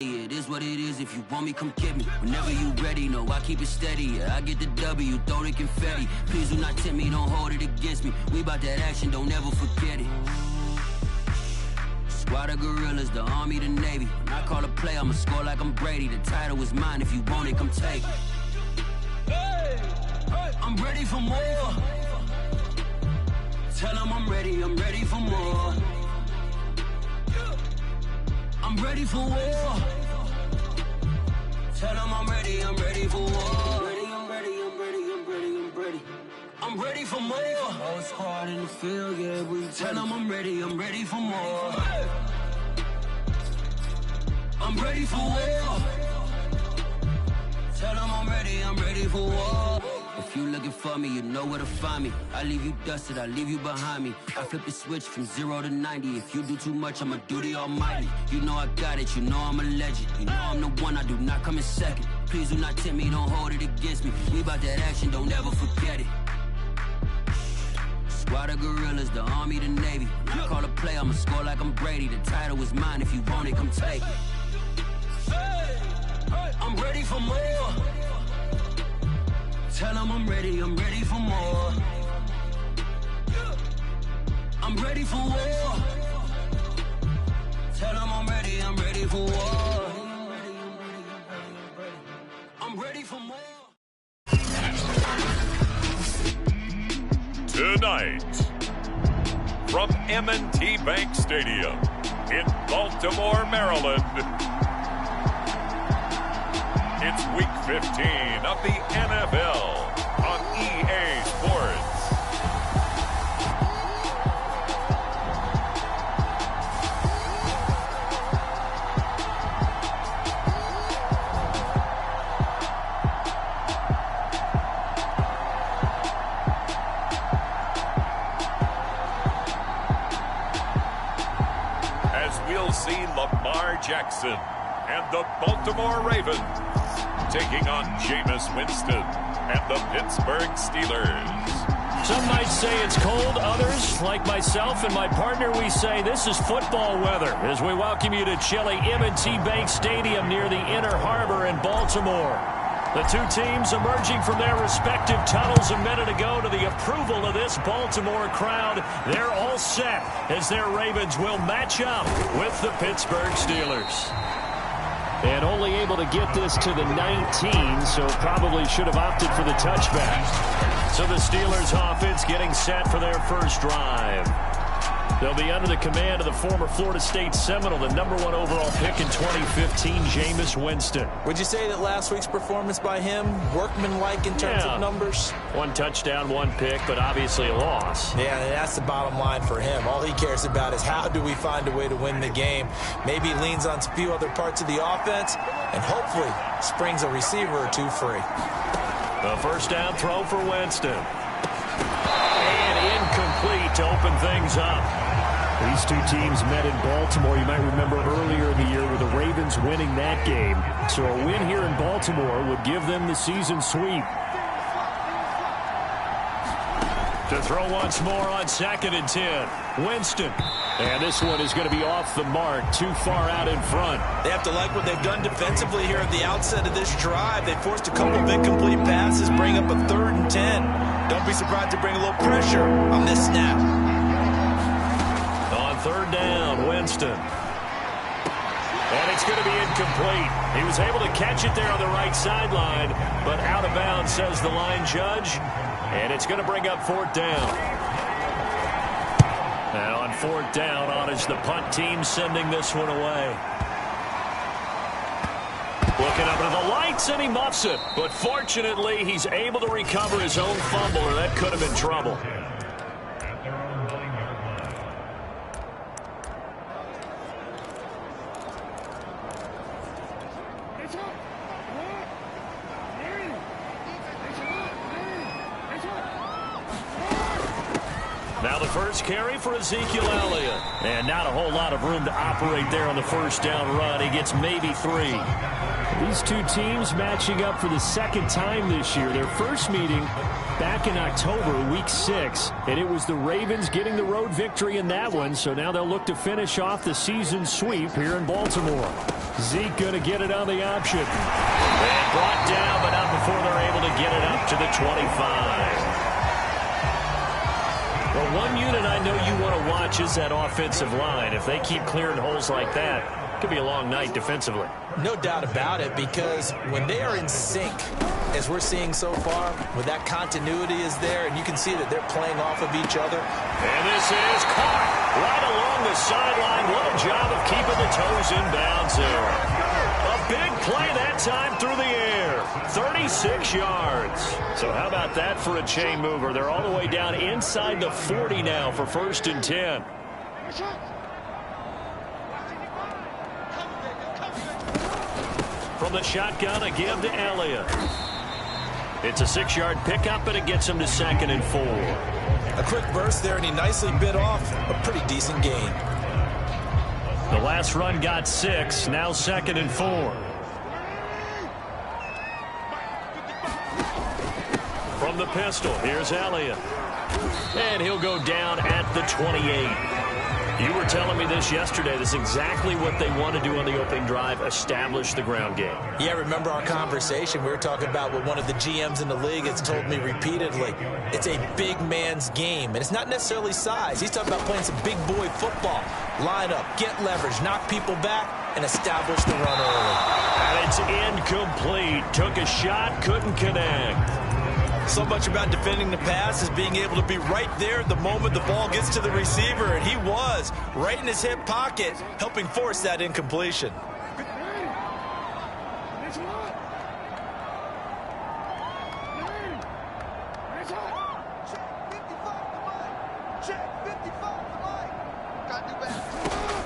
It is what it is, if you want me, come get me. Whenever you ready, no, I keep it steady. Yeah, I get the W, throw the confetti. Please do not tempt me, don't hold it against me. We bout that action, don't ever forget it. Squad of gorillas, the Army, the Navy. When I call a play, I'ma score like I'm Brady. The title is mine, if you want it, come take it. I'm ready for more. Tell them I'm ready for more. I'm ready for war. Tell them I'm ready for war. I'm ready for more. Whole squad in the field, yeah, we tell them I'm ready for more. I'm ready for war. Tell them I'm ready for war. If you looking for me, you know where to find me. I leave you dusted, I leave you behind me. I flip the switch from 0 to 90. If you do too much, I'ma do the almighty. You know I got it, you know I'm a legend. You know I'm the one, I do not come in second. Please do not tempt me, don't hold it against me. We bout that action, don't ever forget it. Squad of gorillas, the Army, the Navy. When I call a play, I'ma score like I'm Brady. The title is mine, if you want it, come take it. I'm ready for more. Tell them I'm ready for more. I'm ready for war. Tell them I'm ready for war. I'm ready for more. Tonight, from M&T Bank Stadium in Baltimore, Maryland, it's Week 15 of the NFL on EA Sports. As we'll see Lamar Jackson and the Baltimore Ravens taking on Jameis Winston and the Pittsburgh Steelers. Some might say it's cold. Others, like myself and my partner, we say this is football weather as we welcome you to chilly M&T Bank Stadium near the Inner Harbor in Baltimore. The two teams emerging from their respective tunnels a minute ago to the approval of this Baltimore crowd. They're all set as their Ravens will match up with the Pittsburgh Steelers. And only able to get this to the 19, so probably should have opted for the touchback. So the Steelers offense getting set for their first drive. They'll be under the command of the former Florida State Seminole, the #1 overall pick in 2015, Jameis Winston. Would you say that last week's performance by him, workmanlike in terms of numbers? 1 touchdown, 1 pick, but obviously a loss. Yeah, that's the bottom line for him. All he cares about is how do we find a way to win the game. Maybe leans on a few other parts of the offense, and hopefully springs a receiver or two free. A first down throw for Winston. And incomplete to open things up. These two teams met in Baltimore. You might remember earlier in the year with the Ravens winning that game. So a win here in Baltimore would give them the season sweep. To throw once more on 2nd and 10. Winston. And this one is going to be off the mark, too far out in front. They have to like what they've done defensively here at the outset of this drive. They forced a couple of incomplete passes, bring up a 3rd and 10. Don't be surprised to bring a little pressure on this snap. On 3rd down, Winston. And it's going to be incomplete. He was able to catch it there on the right sideline, but out of bounds, says the line judge. And it's going to bring up 4th down. And on 4th down, on is the punt team sending this one away. Looking up into the lights, and he muffs it. But fortunately, he's able to recover his own fumble, or that could have been trouble. Now Now the first carry for Ezekiel Elliott. And not a whole lot of room to operate there on the first down run. He gets maybe 3. These two teams matching up for the second time this year. Their first meeting back in October, week 6. And it was the Ravens getting the road victory in that one. So now they'll look to finish off the season sweep here in Baltimore. Zeke going to get it on the option. And brought down, but not before they're able to get it up to the 25. Well, one unit I know you want to watch is that offensive line. If they keep clearing holes like that, it could be a long night defensively. No doubt about it, because when they are in sync, as we're seeing so far, when that continuity is there, and you can see that they're playing off of each other. And this is caught right along the sideline. What a job of keeping the toes in bounds there. A big play that time through the air. 36 yards. So how about that for a chain mover? They're all the way down inside the 40 now for 1st and 10. From the shotgun, a give to Elliott. It's a 6-yard pickup, and it gets him to 2nd and 4. A quick burst there, and he nicely bit off a pretty decent gain. The last run got 6, now 2nd and 4. From the pistol, here's Elliott. And he'll go down at the 28. You were telling me this yesterday. This is exactly what they want to do on the opening drive, establish the ground game. Yeah, remember our conversation. We were talking about what one of the GMs in the league has told me repeatedly. It's a big man's game, and it's not necessarily size. He's talking about playing some big boy football. Line up, get leverage, knock people back, and establish the run early. And it's incomplete. Took a shot, couldn't connect. So much about defending the pass is being able to be right there the moment the ball gets to the receiver, and he was right in his hip pocket, helping force that incompletion.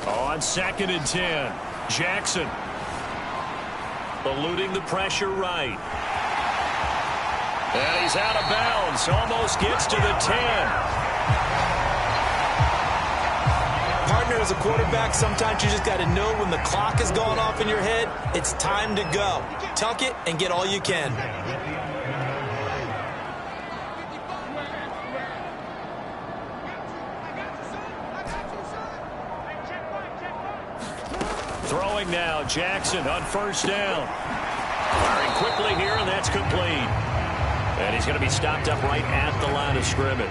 On 2nd and 10, Jackson eluding the pressure right. And he's out of bounds. Almost gets to the 10. Partner, as a quarterback, sometimes you just got to know when the clock has gone off in your head, it's time to go. Tuck it and get all you can. Throwing now, Jackson on 1st down. Firing quickly here, and that's complete. And he's going to be stopped up right at the line of scrimmage.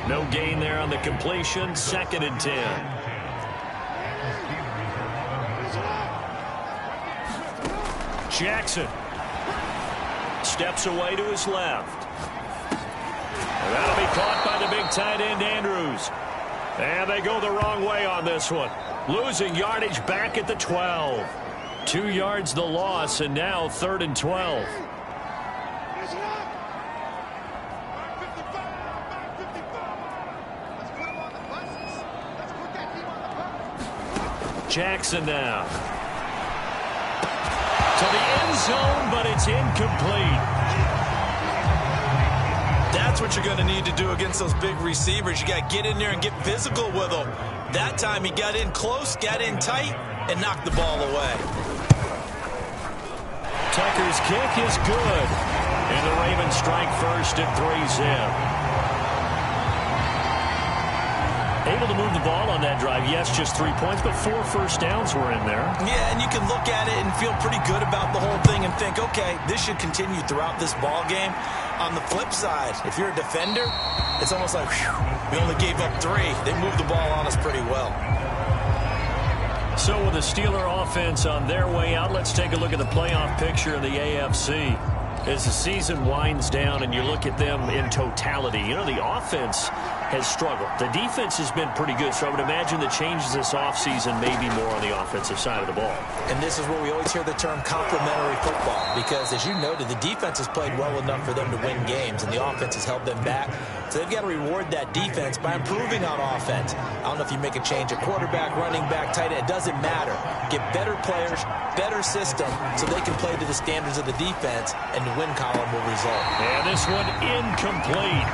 No gain there on the completion. 2nd and 10. Jackson steps away to his left. And that'll be caught by the big tight end, Andrews. And they go the wrong way on this one. Losing yardage back at the 12. 2 yards the loss, and now 3rd and 12. Jackson now. To the end zone, but it's incomplete. That's what you're going to need to do against those big receivers. You got to get in there and get physical with them. That time he got in close, got in tight, and knocked the ball away. Tucker's kick is good. And the Ravens strike first at 3-zip. Able to move the ball on that drive. Yes, just 3 points, but 4 first downs were in there. Yeah, and you can look at it and feel pretty good about the whole thing and think, okay, this should continue throughout this ball game. On the flip side, if you're a defender, it's almost like, whew, we only gave up 3. They moved the ball on us pretty well. So with the Steeler offense on their way out, let's take a look at the playoff picture in the AFC. As the season winds down and you look at them in totality, you know, the offense has struggled. The defense has been pretty good, so I would imagine the changes this offseason may be more on the offensive side of the ball. And this is where we always hear the term complementary football, because as you noted, the defense has played well enough for them to win games, and the offense has held them back. So they've got to reward that defense by improving on offense. I don't know if you make a change at quarterback, running back, tight end. It doesn't matter. Get better players, better system, so they can play to the standards of the defense, and the win column will result. And this one incomplete.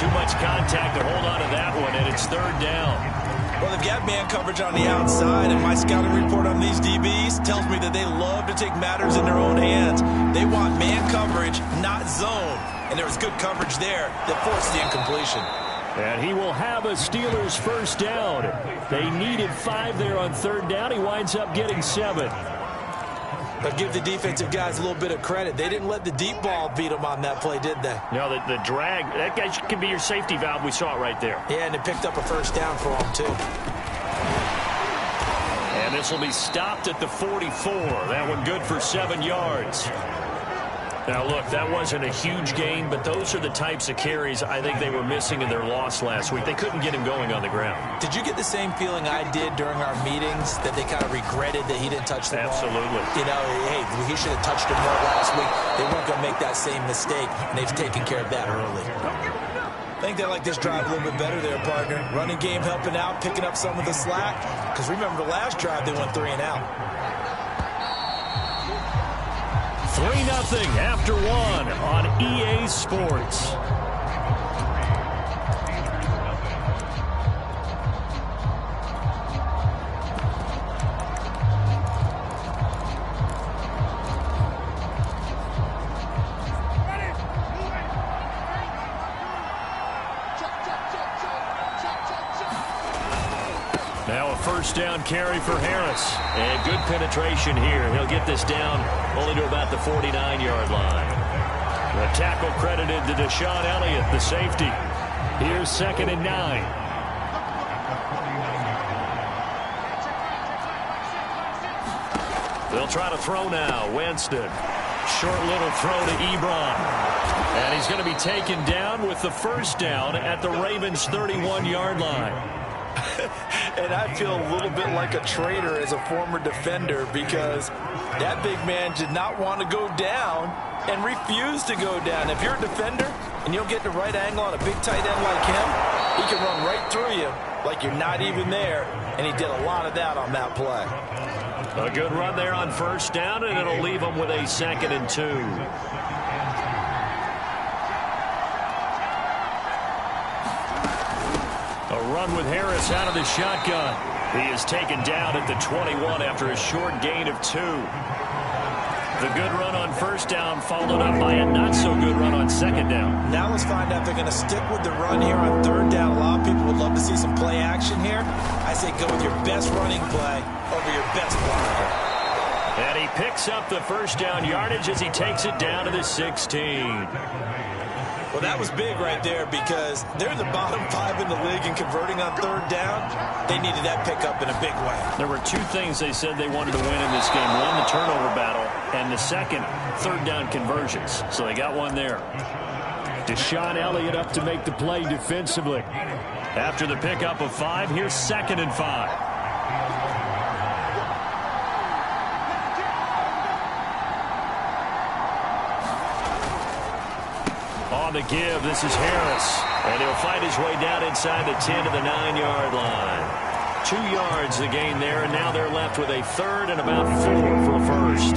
Too much contact to hold on to that one, and it's third down. Well, they've got man coverage on the outside, and my scouting report on these DBs tells me that they love to take matters in their own hands. They want man coverage, not zone. And there was good coverage there that forced the incompletion. And he will have a Steelers first down. They needed 5 there on third down. He winds up getting 7. But give the defensive guys a little bit of credit. They didn't let the deep ball beat them on that play, did they? No, the drag, that guy can be your safety valve. We saw it right there. Yeah, and it picked up a first down for them, too. And this will be stopped at the 44. That one good for 7 yards. Now, look, that wasn't a huge gain, but those are the types of carries I think they were missing in their loss last week. They couldn't get him going on the ground. Did you get the same feeling I did during our meetings, that they kind of regretted that he didn't touch the ball? Absolutely. You know, hey, he should have touched it more last week. They weren't going to make that same mistake, and they've taken care of that early. I think they like this drive a little bit better there, partner. Running game helping out, picking up some of the slack. Because remember the last drive, they went 3 and out. 3-0 after 1 on EA Sports. Now a first down carry for Harris. And good penetration here. He'll get this down only to about the 49-yard line. The tackle credited to Deshaun Elliott, the safety. Here's 2nd and 9. They'll try to throw now. Winston. Short little throw to Ebron. And he's going to be taken down with the first down at the Ravens' 31-yard line. And I feel a little bit like a traitor as a former defender, because that big man did not want to go down and refused to go down. If you're a defender and you'll get the right angle on a big tight end like him, he can run right through you like you're not even there, and he did a lot of that on that play. A good run there on first down, and it'll leave him with a 2nd and 2. A run with Harris out of the shotgun. He is taken down at the 21 after a short gain of 2. The good run on first down followed up by a not-so-good run on second down. Now let's find out if they're going to stick with the run here on third down. A lot of people would love to see some play action here. I say go with your best running play over your best blocker. And he picks up the first down yardage as he takes it down to the 16. Well, that was big right there, because they're the bottom 5 in the league in converting on third down. They needed that pickup in a big way. There were 2 things they said they wanted to win in this game. One, the turnover battle, and the second, third down conversions. So they got one there. Deshaun Elliott up to make the play defensively. After the pickup of 5, here's 2nd and 5. On the give, this is Harris. And he'll fight his way down inside the 10 to the 9-yard line. 2 yards the gain there, and now they're left with a 3rd and about 4 for a first.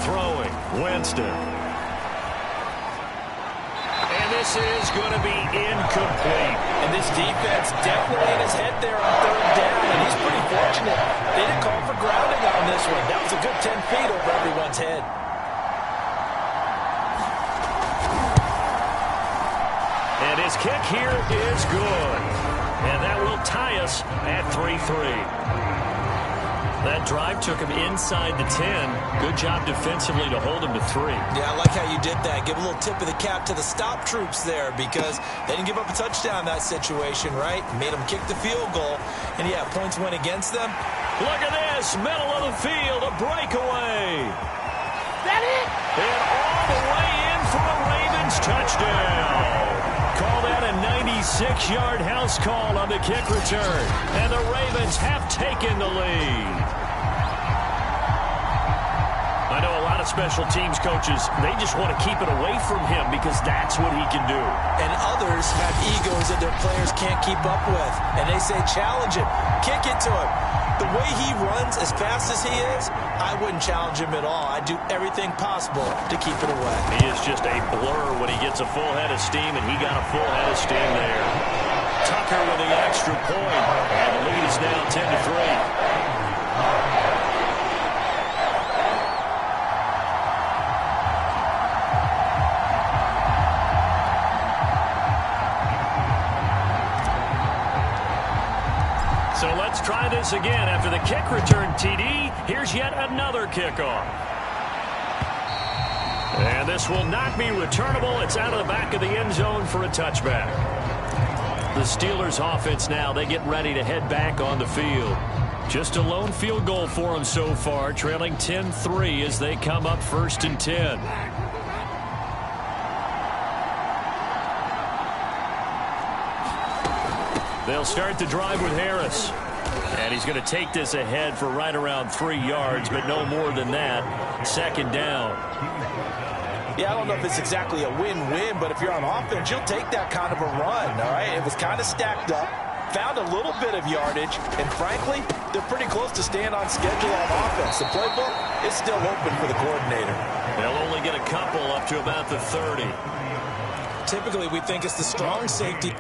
Throwing, Winston. And this is going to be incomplete. And this defense definitely in his head there on third down, and he's pretty fortunate. They didn't call for grounding on this one. That was a good 10 feet over everyone's head. And his kick here is good. And that will tie us at 3-3. That drive took him inside the 10. Good job defensively to hold him to 3. Yeah, I like how you did that. Give a little tip of the cap to the stop troops there, because they didn't give up a touchdown in that situation, right? Made them kick the field goal. And, yeah, points went against them. Look at this. Middle of the field. A breakaway. That it? And all the way in for a Ravens touchdown. Call that a 96-yard house call on the kick return. And the Ravens have taken the lead. I know a lot of special teams coaches, they just want to keep it away from him because that's what he can do. And others have egos that their players can't keep up with. And they say, challenge him, kick it to him. The way he runs as fast as he is, I wouldn't challenge him at all. I'd do everything possible to keep it away. He is just a blur when he gets a full head of steam, and he got a full head of steam there. Tucker with the extra point, and the lead is now 10-3. So let's try this again. After the kick return TD, here's yet another kickoff. And this will not be returnable. It's out of the back of the end zone for a touchback. The Steelers offense now, they get ready to head back on the field. Just a lone field goal for them so far, trailing 10-3 as they come up 1st and 10. They'll start the drive with Harris. And he's going to take this ahead for right around 3 yards, but no more than that. 2nd down. Yeah, I don't know if it's exactly a win-win, but if you're on offense, you'll take that kind of a run, all right? It was kind of stacked up, found a little bit of yardage, and frankly, they're pretty close to staying on schedule on offense. The playbook is still open for the coordinator. They'll only get a couple up to about the 30. Typically, we think it's the strong safety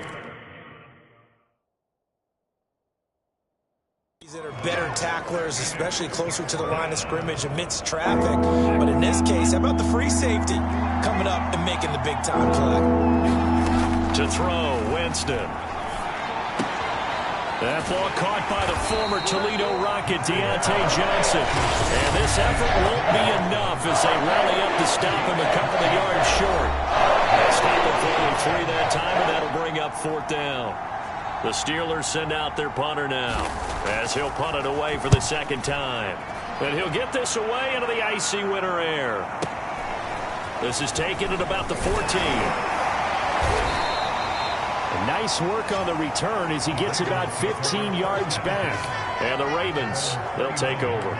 that are better tacklers, especially closer to the line of scrimmage amidst traffic. But in this case, how about the free safety coming up and making the big-time play? To throw, Winston. That ball caught by the former Toledo Rocket, Deontay Johnson. And this effort won't be enough as they rally up to stop him a couple of yards short. Stop him for only 3 that time, and that'll bring up 4th down. The Steelers send out their punter now as he'll punt it away for the 2nd time. And he'll get this away into the icy winter air. This is taken at about the 14. Nice work on the return as he gets about 15 yards back. And the Ravens, they'll take over.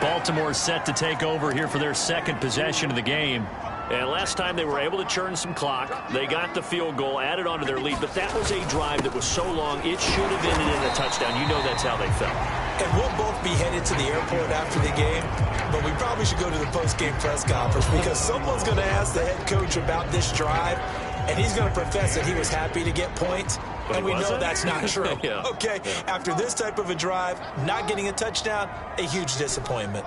Baltimore set to take over here for their 2nd possession of the game. And last time they were able to churn some clock. They got the field goal, added on to their lead. But that was a drive that was so long, it should have ended in a touchdown. You know that's how they felt. And we'll both be headed to the airport after the game. But we probably should go to the post-game press conference because someone's going to ask the head coach about this drive. And he's going to profess that he was happy to get points. And we know that's not true. Yeah. Okay, after this type of a drive, not getting a touchdown, a huge disappointment.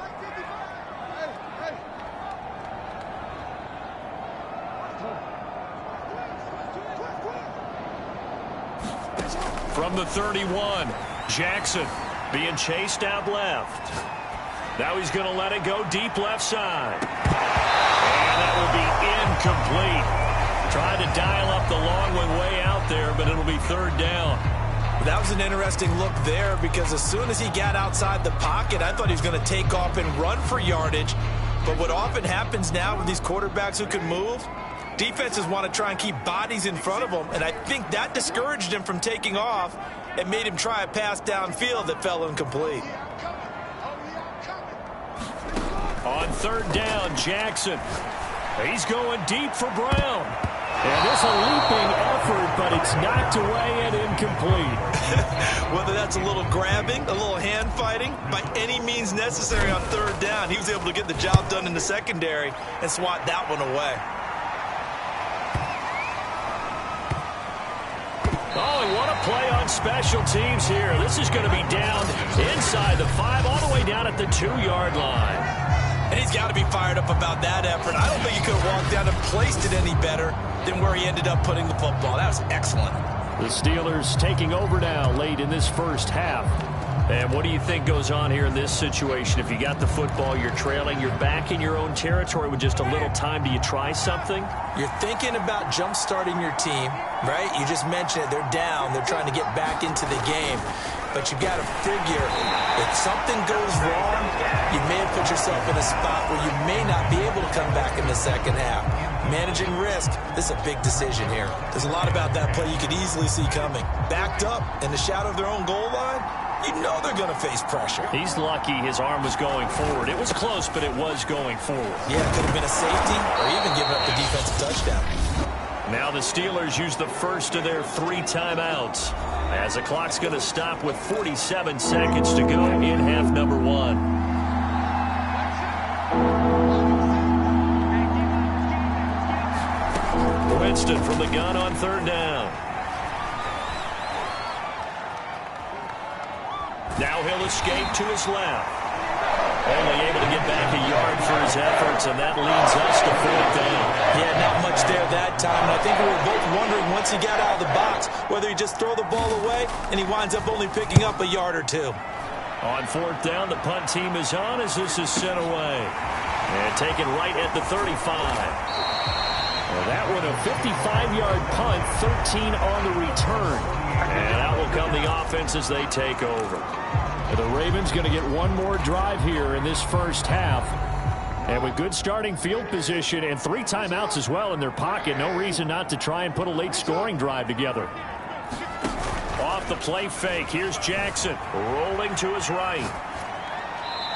From the 31, Jackson being chased out left. Now he's going to let it go deep left side. And that will be incomplete. Tried to dial up the long one way out there, but it'll be 3rd down. That was an interesting look there because as soon as he got outside the pocket, I thought he was going to take off and run for yardage. But what often happens now with these quarterbacks who can move, defenses want to try and keep bodies in front of them, and I think that discouraged him from taking off and made him try a pass downfield that fell incomplete. On 3rd down, Jackson. He's going deep for Brown. And there's a leaping effort, but it's knocked away and incomplete. Whether that's a little grabbing, a little hand fighting, by any means necessary on 3rd down, he was able to get the job done in the secondary and swat that one away. Oh, what a play on special teams here. This is going to be down inside the 5, all the way down at the 2-yard line. And he's got to be fired up about that effort. I don't think he could have walked down and placed it any better than where he ended up putting the football. That was excellent. The Steelers taking over now late in this first half. And what do you think goes on here in this situation? If you got the football, you're trailing, you're back in your own territory with just a little time. Do you try something? You're thinking about jump-starting your team, right? You just mentioned it. They're down. They're trying to get back into the game. But you've got to figure if something goes wrong, you may have put yourself in a spot where you may not be able to come back in the second half. Managing risk, this is a big decision here. There's a lot about that play you could easily see coming. Backed up in the shadow of their own goal line, you know they're going to face pressure. He's lucky his arm was going forward. It was close, but it was going forward. Yeah, it could have been a safety or even giving up the defensive touchdown. Now the Steelers use the first of their 3 timeouts, as the clock's going to stop with 47 seconds to go in half number 1. Winston from the gun on 3rd down. Now he'll escape to his left. Only able to get back a yard for his efforts, and that leads us to 4th down. Yeah, not much there that time. And I think we were both wondering once he got out of the box whether he just throw the ball away, and he winds up only picking up a yard or 2. On 4th down, the punt team is on as this is sent away. And taken right at the 35. Well, that one a 55-yard punt, 13 on the return. And out will come the offense as they take over. The Ravens going to get one more drive here in this first half. And with good starting field position and 3 timeouts as well in their pocket, no reason not to try and put a late scoring drive together. Off the play fake, here's Jackson rolling to his right.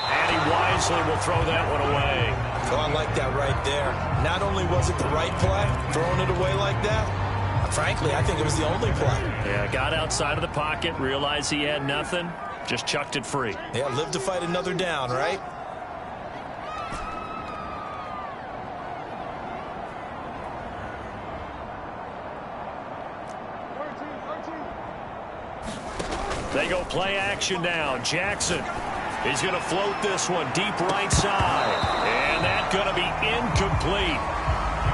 And he wisely will throw that one away. Oh, I like that right there. Not only was it the right play, throwing it away like that, frankly, I think it was the only play. Yeah, got outside of the pocket, realized he had nothing, just chucked it free. Yeah, live to fight another down, right? They go play action now. Jackson is going to float this one deep right side. And that's going to be incomplete.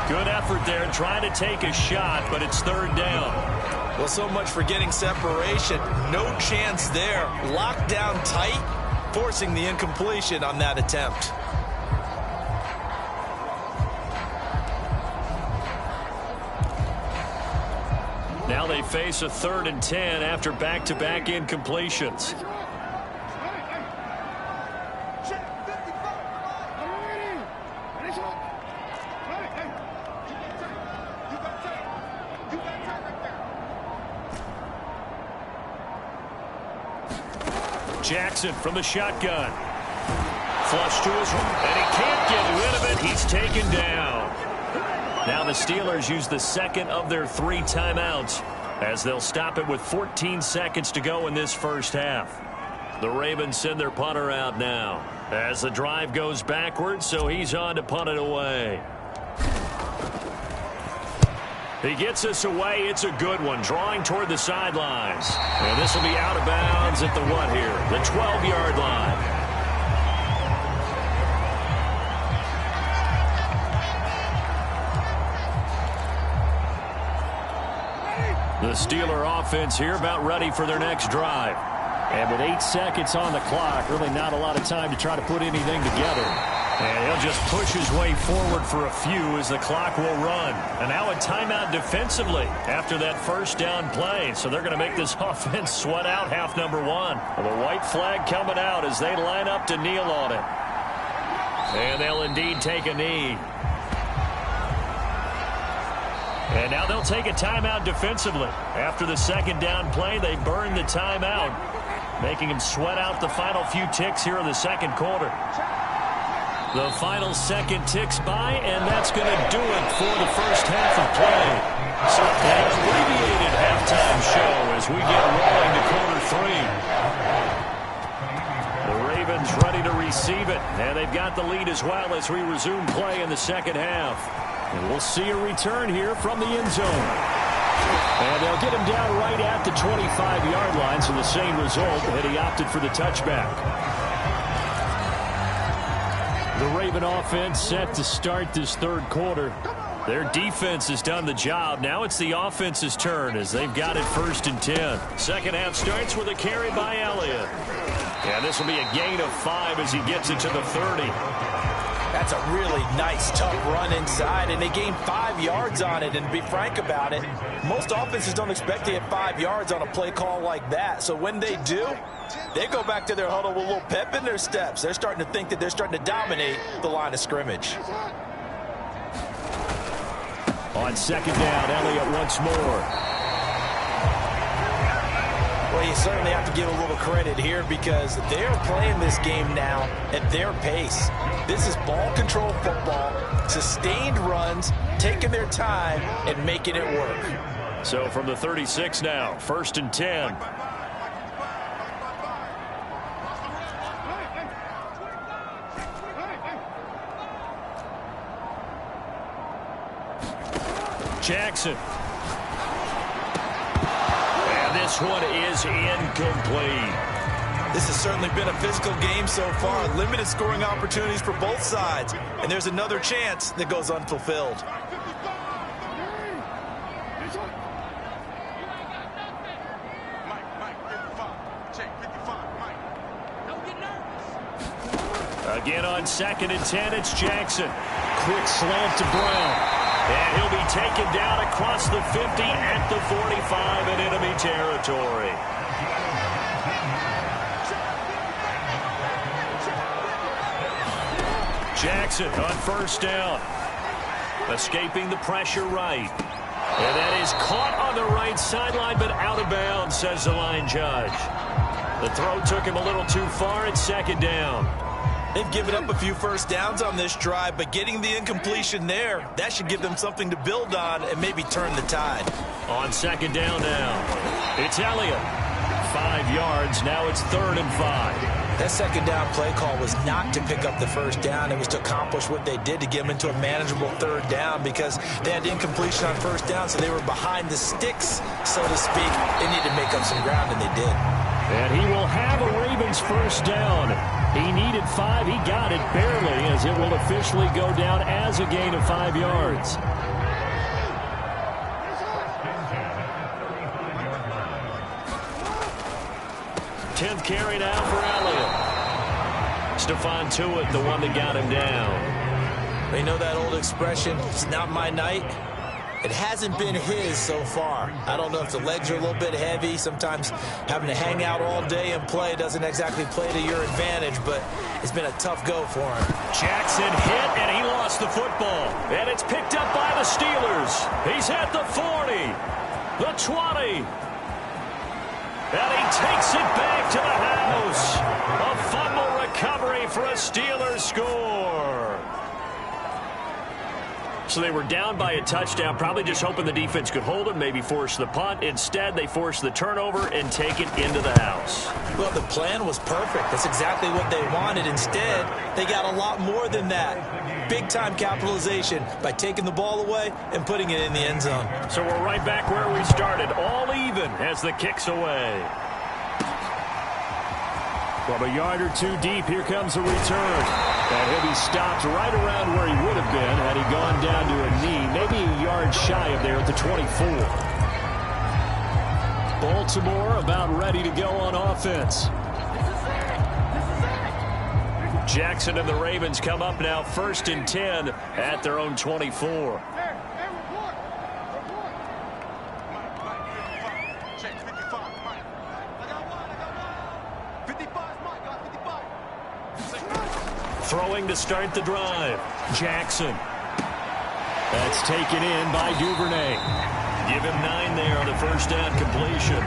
Good effort there trying to take a shot, but it's 3rd down. Well, so much for getting separation. No chance there. Locked down tight, forcing the incompletion on that attempt. Now they face a 3rd and 10 after back-to-back incompletions. Jackson from the shotgun. Flush to his right, and he can't get rid of it. He's taken down. Now the Steelers use the second of their 3 timeouts as they'll stop it with 14 seconds to go in this first half. The Ravens send their punter out now as the drive goes backwards, so he's on to punt it away. He gets us away. It's a good one, drawing toward the sidelines. And this will be out of bounds at the what here? The 12-yard line. The Steeler offense here about ready for their next drive. And with 8 seconds on the clock, really not a lot of time to try to put anything together. And he'll just push his way forward for a few as the clock will run. And now a timeout defensively after that first down play. So they're going to make this offense sweat out half number 1. Well, the white flag coming out as they line up to kneel on it. And they'll indeed take a knee. And now they'll take a timeout defensively. After the second down play, they burn the timeout, making him sweat out the final few ticks here in the second quarter. The final second ticks by, and that's going to do it for the first half of play. So an abbreviated halftime show as we get rolling to quarter 3. The Ravens ready to receive it, and they've got the lead as well as we resume play in the second half. And we'll see a return here from the end zone. And they'll get him down right at the 25-yard line, so the same result, and he opted for the touchback. The Raven offense set to start this third quarter. Their defense has done the job. Now it's the offense's turn as they've got it 1st and 10. Second half starts with a carry by Elliott. And this will be a gain of 5 as he gets it to the 30. That's a really nice, tough run inside, and they gained 5 yards on it. And to be frank about it, most offenses don't expect to get 5 yards on a play call like that. So when they do, they go back to their huddle with a little pep in their steps. They're starting to think that they're starting to dominate the line of scrimmage. On second down, Elliott once more. Well, you certainly have to give a little credit here because they're playing this game now at their pace. This is ball control football, sustained runs, taking their time and making it work. So from the 36 now, 1st and 10. Jackson. And this one is incomplete. This has certainly been a physical game so far. Limited scoring opportunities for both sides. And there's another chance that goes unfulfilled. Again on 2nd and 10, it's Jackson. Quick slant to Brown. And he'll be taken down across the 50 at the 45 in enemy territory. Jackson on 1st down. Escaping the pressure right. And that is caught on the right sideline, but out of bounds, says the line judge. The throw took him a little too far at 2nd down. They've given up a few first downs on this drive, but getting the incompletion there, that should give them something to build on and maybe turn the tide. On 2nd down now, it's Elliott. 5 yards, now it's 3rd and 5. That 2nd down play call was not to pick up the first down. It was to accomplish what they did to get them into a manageable 3rd down because they had incompletion on 1st down, so they were behind the sticks, so to speak. They needed to make up some ground, and they did. And he will have a Ravens 1st down. He needed 5. He got it barely as it will officially go down as a gain of 5 yards. Tenth carry now for Elliott. Stephon Tuitt, the one that got him down. They know that old expression, it's not my night. It hasn't been his so far. I don't know if the legs are a little bit heavy. Sometimes having to hang out all day and play doesn't exactly play to your advantage, but it's been a tough go for him. Jackson hit, and he lost the football. And it's picked up by the Steelers. He's at the 40, the 20. And he takes it back to the house. A fumble recovery for a Steelers score. So they were down by a touchdown, probably just hoping the defense could hold them, maybe force the punt. Instead, they force the turnover and take it into the house. Well, the plan was perfect. That's exactly what they wanted. Instead, they got a lot more than that. Big-time capitalization by taking the ball away and putting it in the end zone. So we're right back where we started, all even as the kick's away. From a yard or 2 deep, here comes a return. And he'll be stopped right around where he would have been had he gone down to a knee, maybe a yard shy of there at the 24. Baltimore about ready to go on offense. Jackson and the Ravens come up now 1st and 10 at their own 24. Throwing to start the drive. Jackson. That's taken in by Duvernay. Give him 9 there on the 1st down completion.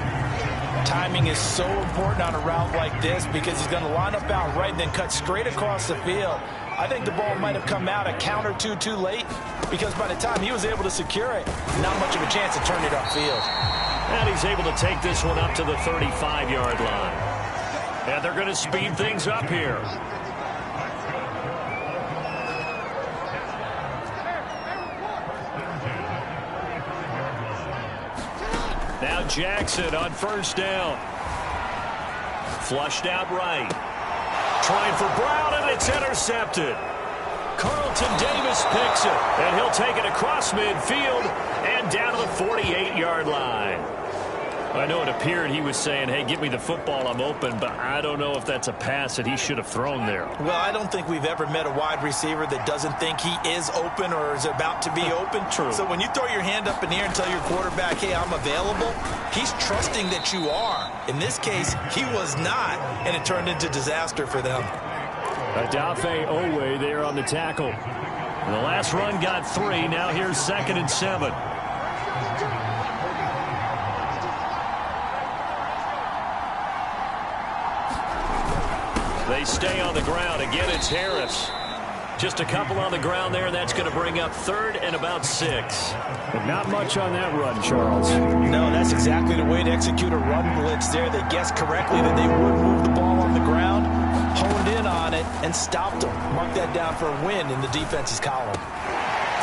Timing is so important on a route like this because he's going to line up out right and then cut straight across the field. I think the ball might have come out a count or two too late because by the time he was able to secure it, not much of a chance to turn it upfield. And he's able to take this one up to the 35-yard line. And they're going to speed things up here. Now Jackson on 1st down. Flushed out right. Trying for Brown, and it's intercepted. Carlton Davis picks it, and he'll take it across midfield and down to the 48-yard line. I know it appeared he was saying, hey, give me the football, I'm open, but I don't know if that's a pass that he should have thrown there. Well, I don't think we've ever met a wide receiver that doesn't think he is open or is about to be open. True. So when you throw your hand up in the air and tell your quarterback, hey, I'm available, he's trusting that you are. In this case, he was not, and it turned into disaster for them. Odafe Oweh there on the tackle. The last run got 3. Now here's 2nd and 7. They stay on the ground. Again, it's Harris. Just a couple on the ground there, and that's going to bring up 3rd and about 6. But not much on that run, Charles. No, that's exactly the way to execute a run blitz there. They guessed correctly that they would move the ball on the ground, honed in on it, and stopped them. Mark that down for a win in the defense's column.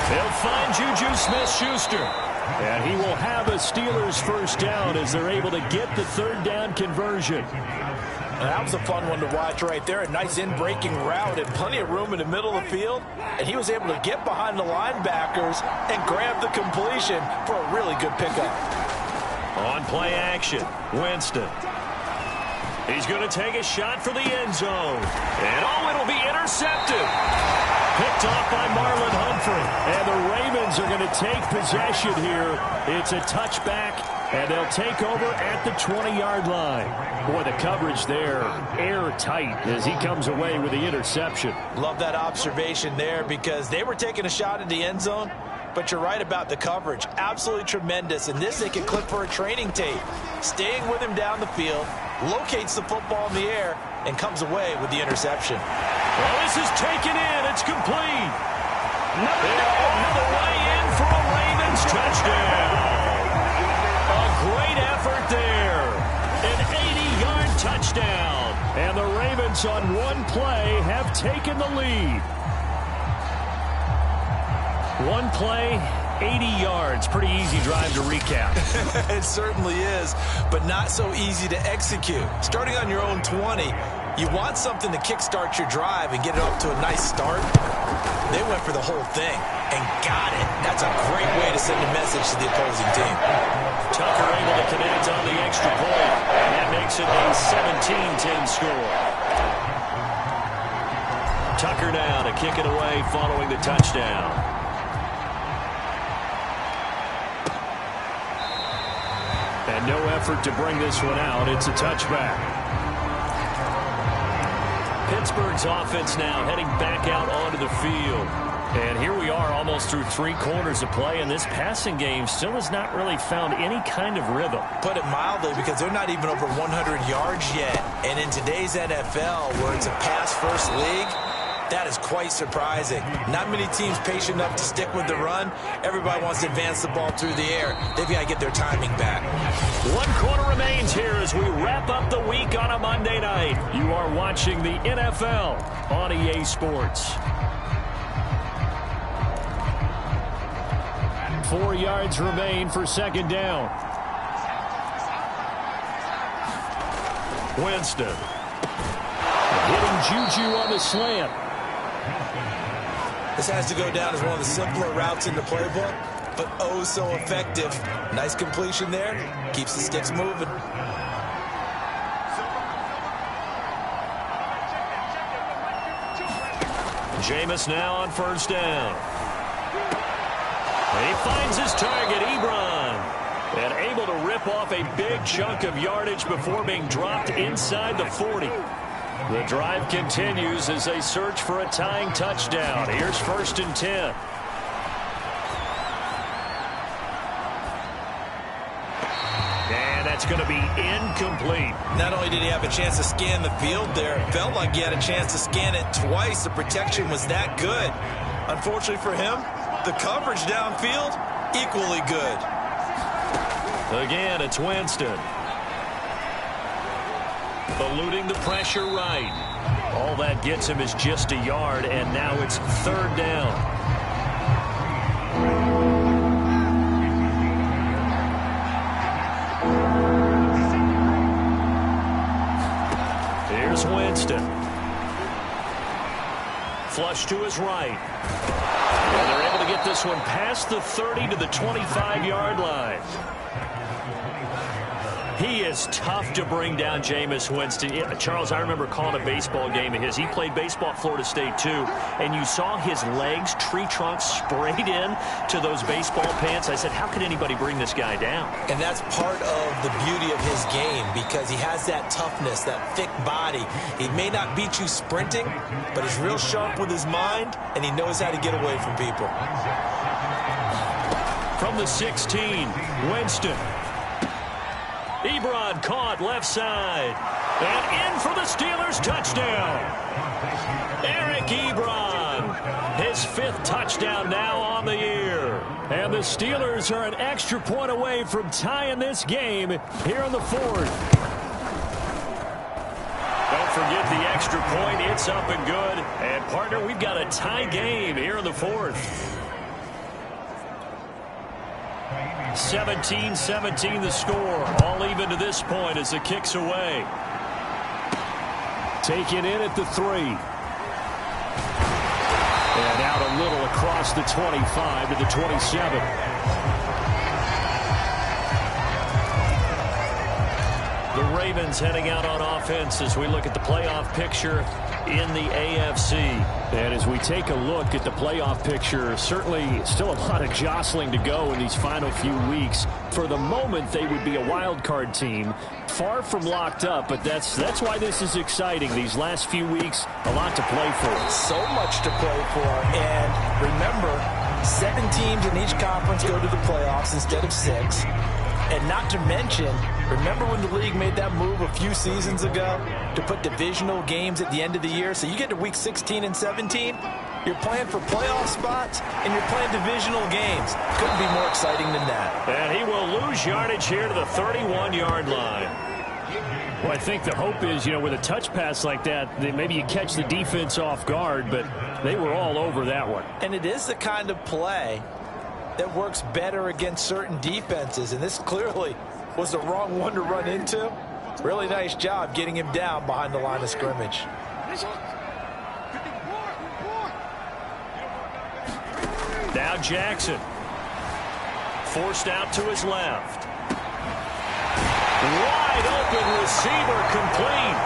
They'll find Juju Smith-Schuster. And he will have a Steelers first down as they're able to get the 3rd down conversion. That was a fun one to watch right there. A nice in-breaking route and plenty of room in the middle of the field. And he was able to get behind the linebackers and grab the completion for a really good pickup. On play action, Winston. He's going to take a shot for the end zone. And it'll be intercepted. Picked off by Marlon Humphrey. And the Ravens are going to take possession here. It's a touchback, and they'll take over at the 20-yard line. Boy, the coverage there, airtight as he comes away with the interception. Love that observation there because they were taking a shot at the end zone, but you're right about the coverage. Absolutely tremendous. And this they can clip for a training tape. Staying with him down the field, locates the football in the air, and comes away with the interception. Well, this is taken in. It's complete. Another way in for a Ravens touchdown. A great effort there. An 80-yard touchdown. And the Ravens on one play have taken the lead. One play, 80 yards. Pretty easy drive to recap. It certainly is, but not so easy to execute. Starting on your own 20, you want something to kickstart your drive and get it off to a nice start. They went for the whole thing and got it. That's a great way to send a message to the opposing team. Tucker able to connect on the extra point. That makes it a 17-10 score. Tucker now to kick it away following the touchdown. And no effort to bring this one out. It's a touchback. Pittsburgh's offense now heading back out onto the field. And here we are almost through 3 quarters of play, and this passing game still has not really found any kind of rhythm. Put it mildly, because they're not even over 100 yards yet. And in today's NFL, where it's a pass-first league, that is quite surprising. Not many teams patient enough to stick with the run. Everybody wants to advance the ball through the air. They've got to get their timing back. 1 quarter remains here as we wrap up the week on a Monday night. You are watching the NFL on EA Sports. 4 yards remain for 2nd down. Winston. Hitting Juju on the slant. This has to go down as one of the simpler routes in the playbook, but oh so effective. Nice completion there. Keeps the sticks moving. Jameis now on 1st down. And he finds his target, Ebron. And able to rip off a big chunk of yardage before being dropped inside the 40. The drive continues as they search for a tying touchdown. Here's 1st and 10. And that's going to be incomplete. Not only did he have a chance to scan the field there, it felt like he had a chance to scan it twice. The protection was that good. Unfortunately for him, the coverage downfield, equally good. Again, it's Winston. Eluding the pressure right. All that gets him is just a yard, and now it's 3rd down. Here's Winston. Flush to his right. And they're able to get this one past the 30 to the 25-yard line. He is tough to bring down, Jameis Winston. Yeah, Charles, I remember calling a baseball game of his. He played baseball at Florida State, too. And you saw his legs, tree trunks sprayed in to those baseball pants. I said, how could anybody bring this guy down? And that's part of the beauty of his game because he has that toughness, that thick body. He may not beat you sprinting, but he's real sharp with his mind, and he knows how to get away from people. From the 16, Winston. Ebron caught left side. And in for the Steelers touchdown. Eric Ebron, his 5th touchdown now on the year. And the Steelers are an extra point away from tying this game here in the 4th. Don't forget the extra point. It's up and good. And, partner, we've got a tie game here in the 4th. 17-17 the score. All even to this point as the kick's away. Taken in at the 3. And out a little across the 25 to the 27. The Ravens heading out on offense as we look at the playoff picture in the AFC. And as we take a look at the playoff picture, certainly still a lot of jostling to go in these final few weeks. For the moment, they would be a wild card team, far from locked up, but that's why this is exciting. These last few weeks, a lot to play for. So much to play for, and remember, 7 teams in each conference go to the playoffs instead of 6. And not to mention, remember when the league made that move a few seasons ago to put divisional games at the end of the year? So you get to week 16 and 17, you're playing for playoff spots, and you're playing divisional games. Couldn't be more exciting than that. And he will lose yardage here to the 31-yard line. Well, I think the hope is, with a touch pass like that, maybe you catch the defense off guard, but they were all over that one. And it is the kind of play that works better against certain defenses, and this clearly was the wrong one to run into. Really nice job getting him down behind the line of scrimmage. Now Jackson forced out to his left. Wide open receiver complete,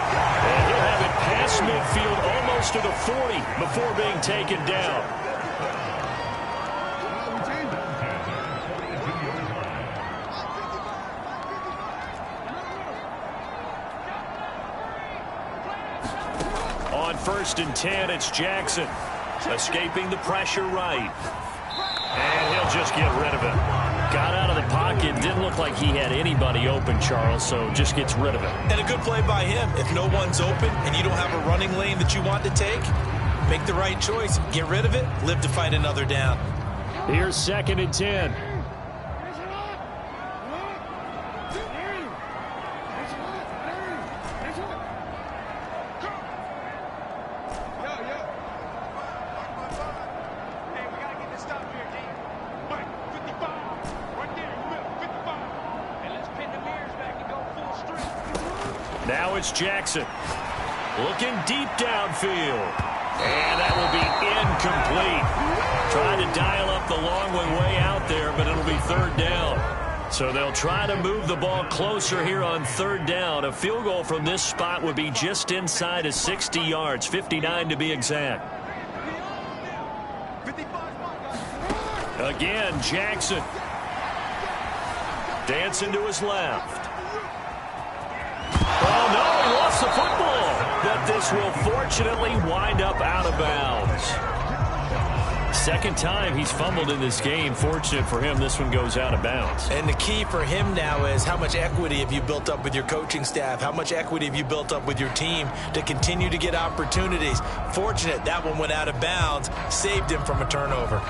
and he'll have it past midfield almost to the 40 before being taken down. On 1st and 10, it's Jackson escaping the pressure right. And he'll just get rid of it. Got out of the pocket. Didn't look like he had anybody open, Charles, so just gets rid of it. And a good play by him. If no one's open and you don't have a running lane that you want to take, make the right choice. Get rid of it. Live to fight another down. Here's 2nd and 10. Now it's Jackson looking deep downfield. And that will be incomplete. Trying to dial up the long way out there, but it'll be 3rd down. So they'll try to move the ball closer here on 3rd down. A field goal from this spot would be just inside of 60 yards, 59 to be exact. Again, Jackson dancing to his left. Oh, no, he lost the football. But this will fortunately wind up out of bounds. 2nd time he's fumbled in this game. Fortunate for him, this one goes out of bounds. And the key for him now is how much equity have you built up with your coaching staff? How much equity have you built up with your team to continue to get opportunities? Fortunate that one went out of bounds, saved him from a turnover.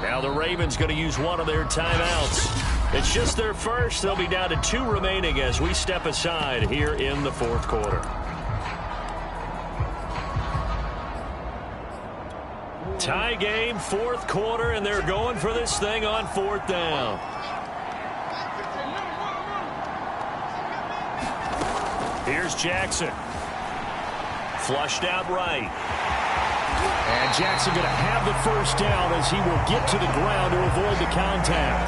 Now the Ravens going to use one of their timeouts. It's just their first. They'll be down to 2 remaining as we step aside here in the 4th quarter. Tie game, 4th quarter, and they're going for this thing on 4th down. Here's Jackson. Flushed out right. And Jackson going to have the 1st down as he will get to the ground to avoid the contact.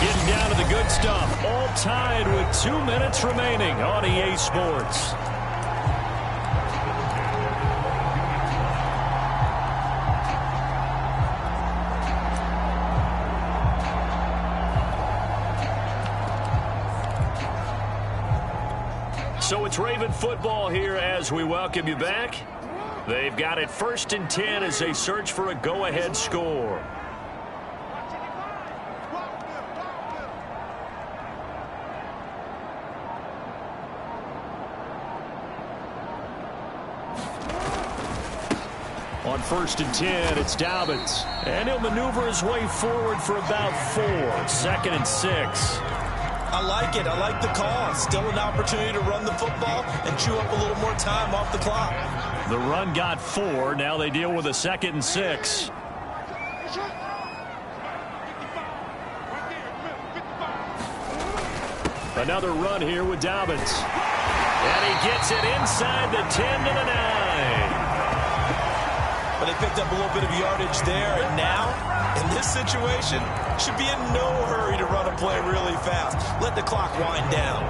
Getting down to the good stuff. All tied with 2 minutes remaining on EA Sports. So it's Raven football here as we welcome you back. They've got it 1st and 10 as they search for a go-ahead score. On 1st and 10, it's Dobbins. And he'll maneuver his way forward for about 4. 2nd and 6. I like it. I like the call. Still an opportunity to run the football and chew up a little more time off the clock. The run got 4. Now they deal with a 2nd and 6. Another run here with Dobbins. And he gets it inside the 10 to the 9. But they picked up a little bit of yardage there, and now, in this situation, should be in no hurry to run a play really fast. Let the clock wind down.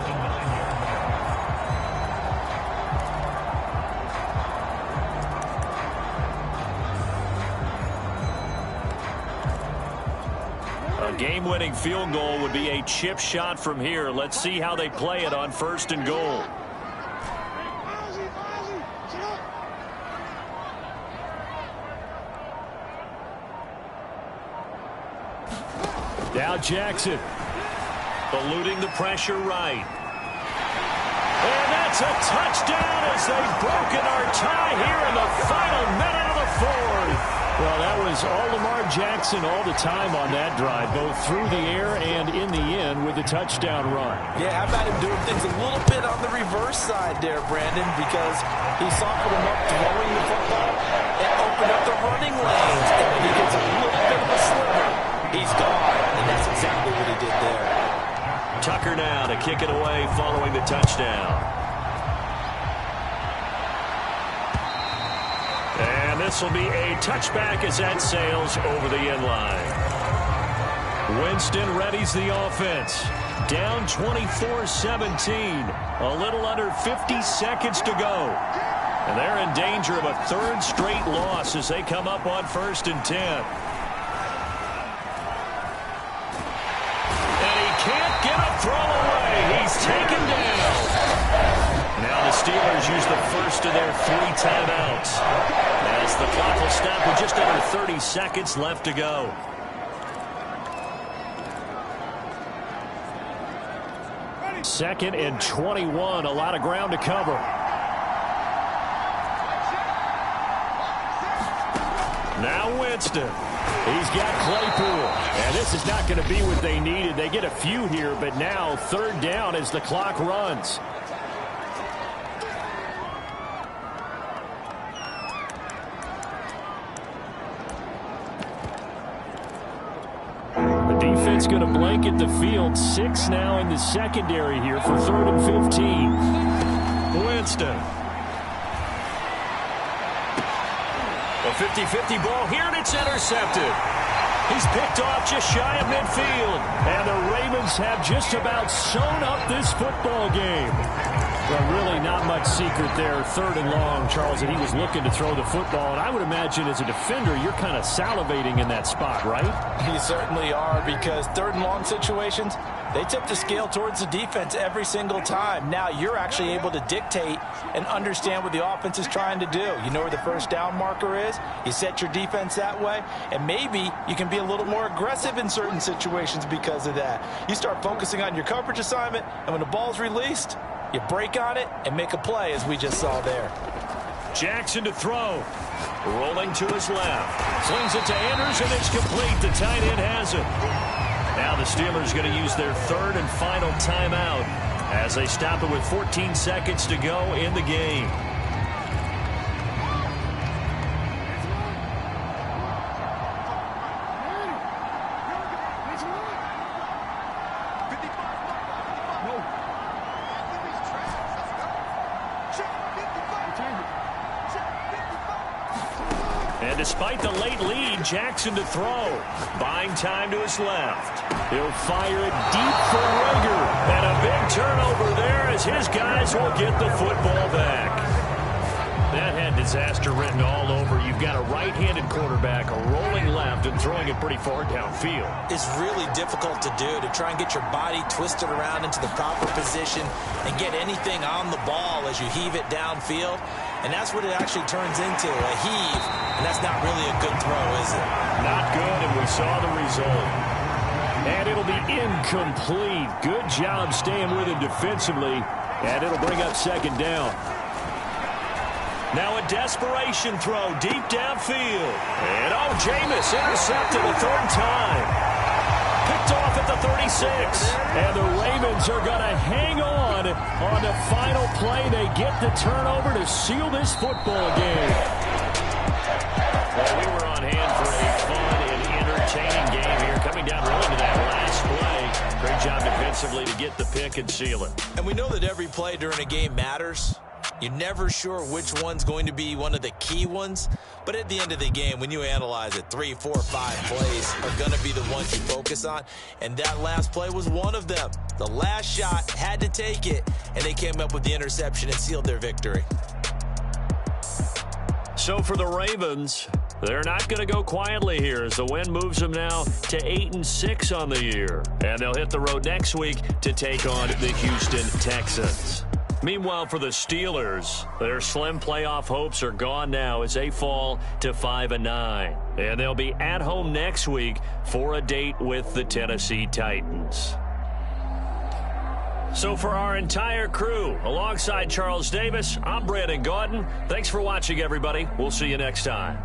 A game-winning field goal would be a chip shot from here. Let's see how they play it on 1st and goal. Now Jackson, eluding the pressure right. And that's a touchdown as they've broken our tie here in the final minute of the 4th. Well, that was all Lamar Jackson all the time on that drive, both through the air and in the end with the touchdown run. Yeah, how about him doing things a little bit on the reverse side there, Brandon, because he softened him up throwing the football and opened up the running lanes, and then he gets a little bit of a sliver. He's gone, and that's exactly what he did there. Tucker now to kick it away following the touchdown. And this will be a touchback as that sails over the end line. Winston readies the offense. Down 24-17. A little under 50 seconds to go. And they're in danger of a 3rd straight loss as they come up on 1st and 10. Throw away. He's taken down. Now the Steelers use the first of their 3 timeouts as the clock will stop with just under 30 seconds left to go. Second and 21. A lot of ground to cover. Now Winston. He's got Claypool. And this is not going to be what they needed. They get a few here, but now 3rd down as the clock runs. The defense going to blanket the field. 6 now in the secondary here for 3rd and 15. Winston. A 50-50 ball here, and it's intercepted. He's picked off just shy of midfield. And the Ravens have just about sewn up this football game. Well, really not much secret there. 3rd and long, Charles, and he was looking to throw the football. And I would imagine as a defender, you're kind of salivating in that spot, right? You certainly are, because 3rd and long situations, they tip the scale towards the defense every single time. Now you're actually able to dictate and understand what the offense is trying to do. You know where the 1st down marker is. You set your defense that way, and maybe you can be a little more aggressive in certain situations because of that. You start focusing on your coverage assignment, and when the ball's released, you break on it and make a play, as we just saw there. Jackson to throw. Rolling to his left. Slings it to Andrews, and it's complete. The tight end has it. Now the Steelers going to use their 3rd and final timeout as they stop it with 14 seconds to go in the game. And despite the late lead, Jackson to throw. Buying time to his left. He'll fire it deep for Rager. And a big turnover there as his guys will get the football back. That had disaster written all over. You've got a right-handed quarterback rolling left and throwing it pretty far downfield. It's really difficult to do, to try and get your body twisted around into the proper position and get anything on the ball as you heave it downfield. And that's what it actually turns into, a heave. And that's not really a good throw, is it? Not good, and we saw the result. And it'll be incomplete. Good job staying with him defensively. And it'll bring up second down. Now a desperation throw deep downfield. And Jameis intercepted a third time. Picked off at the 36. And the Ravens are going to hang on the final play. They get the turnover to seal this football game. Well, we were on hand for a fun and entertaining game here. Coming down really to that last play. Great job defensively to get the pick and seal it. And we know that every play during a game matters. You're never sure which one's going to be one of the key ones. But at the end of the game, when you analyze it, 3, 4, 5 plays are going to be the ones you focus on. And that last play was one of them. The last shot had to take it, and they came up with the interception and sealed their victory. So for the Ravens, they're not going to go quietly here as the win moves them now to 8-6 on the year. And they'll hit the road next week to take on the Houston Texans. Meanwhile, for the Steelers, their slim playoff hopes are gone now as they fall to 5-9. And they'll be at home next week for a date with the Tennessee Titans. So for our entire crew, alongside Charles Davis, I'm Brandon Gaudin. Thanks for watching, everybody. We'll see you next time.